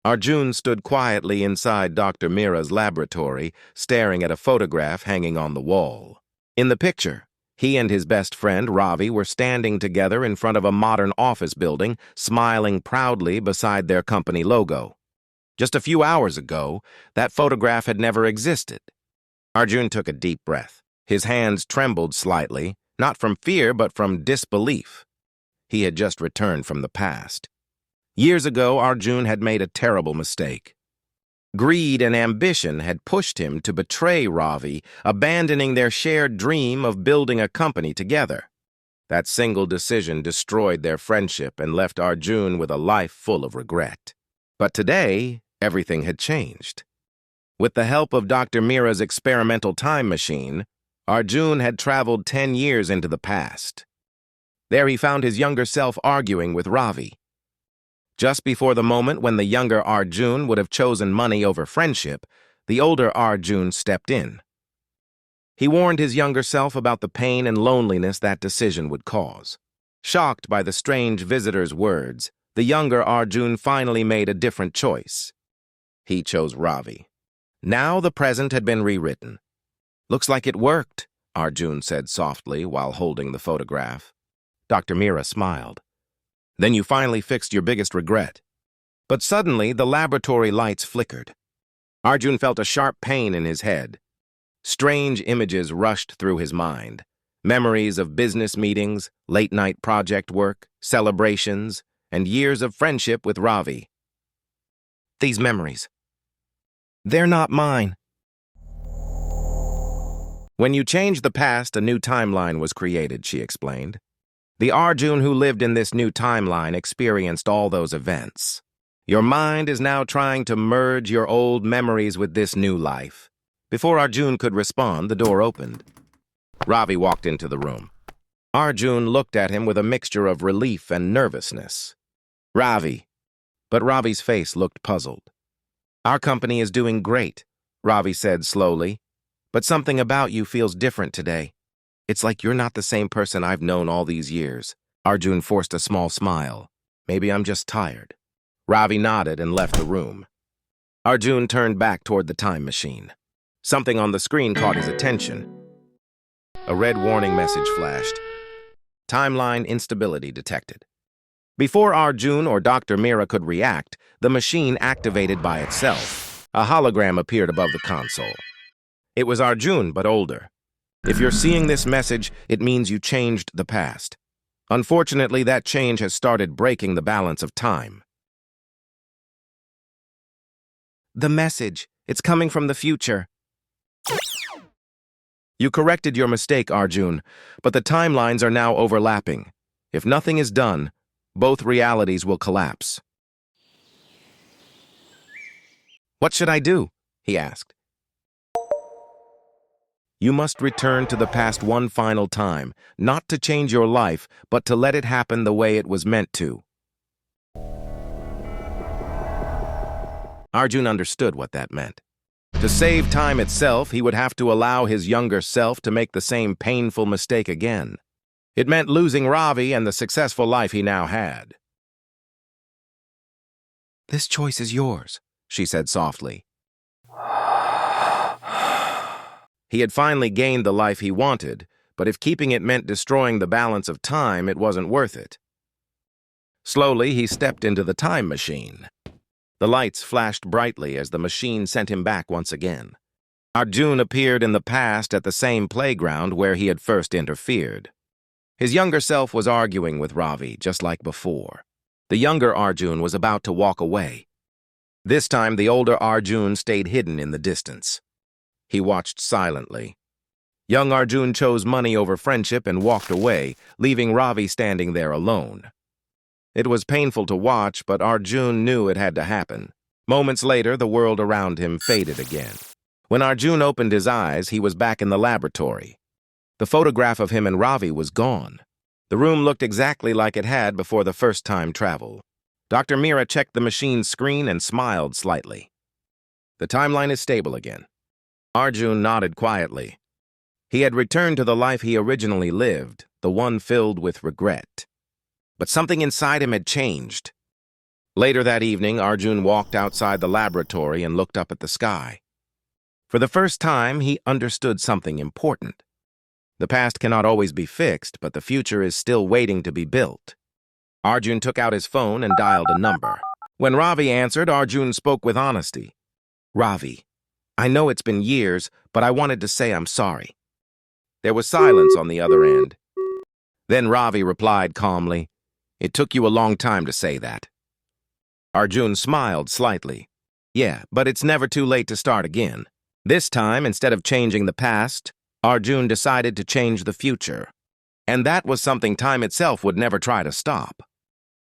Arjun stood quietly inside Dr. Mira's laboratory, staring at a photograph hanging on the wall. In the picture, he and his best friend, Ravi, were standing together in front of a modern office building, smiling proudly beside their company logo. Just a few hours ago, that photograph had never existed. Arjun took a deep breath. His hands trembled slightly, not from fear but from disbelief. He had just returned from the past. Years ago, Arjun had made a terrible mistake. Greed and ambition had pushed him to betray Ravi, abandoning their shared dream of building a company together. That single decision destroyed their friendship and left Arjun with a life full of regret. But today, everything had changed. With the help of Dr. Mira's experimental time machine, Arjun had traveled 10 years into the past. There he found his younger self arguing with Ravi. Just before the moment when the younger Arjun would have chosen money over friendship, the older Arjun stepped in. He warned his younger self about the pain and loneliness that decision would cause. Shocked by the strange visitor's words, the younger Arjun finally made a different choice. He chose Ravi. Now the present had been rewritten. "Looks like it worked," Arjun said softly while holding the photograph. Dr. Mira smiled. "Then you finally fixed your biggest regret." But suddenly, the laboratory lights flickered. Arjun felt a sharp pain in his head. Strange images rushed through his mind. Memories of business meetings, late-night project work, celebrations, and years of friendship with Ravi. "These memories, they're not mine." "When you changed the past, a new timeline was created," she explained. "The Arjun who lived in this new timeline experienced all those events. Your mind is now trying to merge your old memories with this new life." Before Arjun could respond, the door opened. Ravi walked into the room. Arjun looked at him with a mixture of relief and nervousness. "Ravi." But Ravi's face looked puzzled. "Our company is doing great," Ravi said slowly. "But something about you feels different today. It's like you're not the same person I've known all these years." Arjun forced a small smile. "Maybe I'm just tired." Ravi nodded and left the room. Arjun turned back toward the time machine. Something on the screen caught his attention. A red warning message flashed. "Timeline instability detected." Before Arjun or Dr. Mira could react, the machine activated by itself. A hologram appeared above the console. It was Arjun, but older. "If you're seeing this message, it means you changed the past. Unfortunately, that change has started breaking the balance of time." "The message, it's coming from the future." "You corrected your mistake, Arjun, but the timelines are now overlapping. If nothing is done, both realities will collapse." "What should I do?" he asked. "You must return to the past one final time, not to change your life, but to let it happen the way it was meant to." Arjun understood what that meant. To save time itself, he would have to allow his younger self to make the same painful mistake again. It meant losing Ravi and the successful life he now had. "This choice is yours," she said softly. He had finally gained the life he wanted, but if keeping it meant destroying the balance of time, it wasn't worth it. Slowly, he stepped into the time machine. The lights flashed brightly as the machine sent him back once again. Arjun appeared in the past at the same playground where he had first interfered. His younger self was arguing with Ravi, just like before. The younger Arjun was about to walk away. This time, the older Arjun stayed hidden in the distance. He watched silently. Young Arjun chose money over friendship and walked away, leaving Ravi standing there alone. It was painful to watch, but Arjun knew it had to happen. Moments later, the world around him faded again. When Arjun opened his eyes, he was back in the laboratory. The photograph of him and Ravi was gone. The room looked exactly like it had before the first time travel. Dr. Mira checked the machine's screen and smiled slightly. "The timeline is stable again." Arjun nodded quietly. He had returned to the life he originally lived, the one filled with regret. But something inside him had changed. Later that evening, Arjun walked outside the laboratory and looked up at the sky. For the first time, he understood something important. The past cannot always be fixed, but the future is still waiting to be built. Arjun took out his phone and dialed a number. When Ravi answered, Arjun spoke with honesty. "Ravi, I know it's been years, but I wanted to say I'm sorry." There was silence on the other end. Then Ravi replied calmly, "It took you a long time to say that." Arjun smiled slightly. "Yeah, but it's never too late to start again." This time, instead of changing the past, Arjun decided to change the future. And that was something time itself would never try to stop.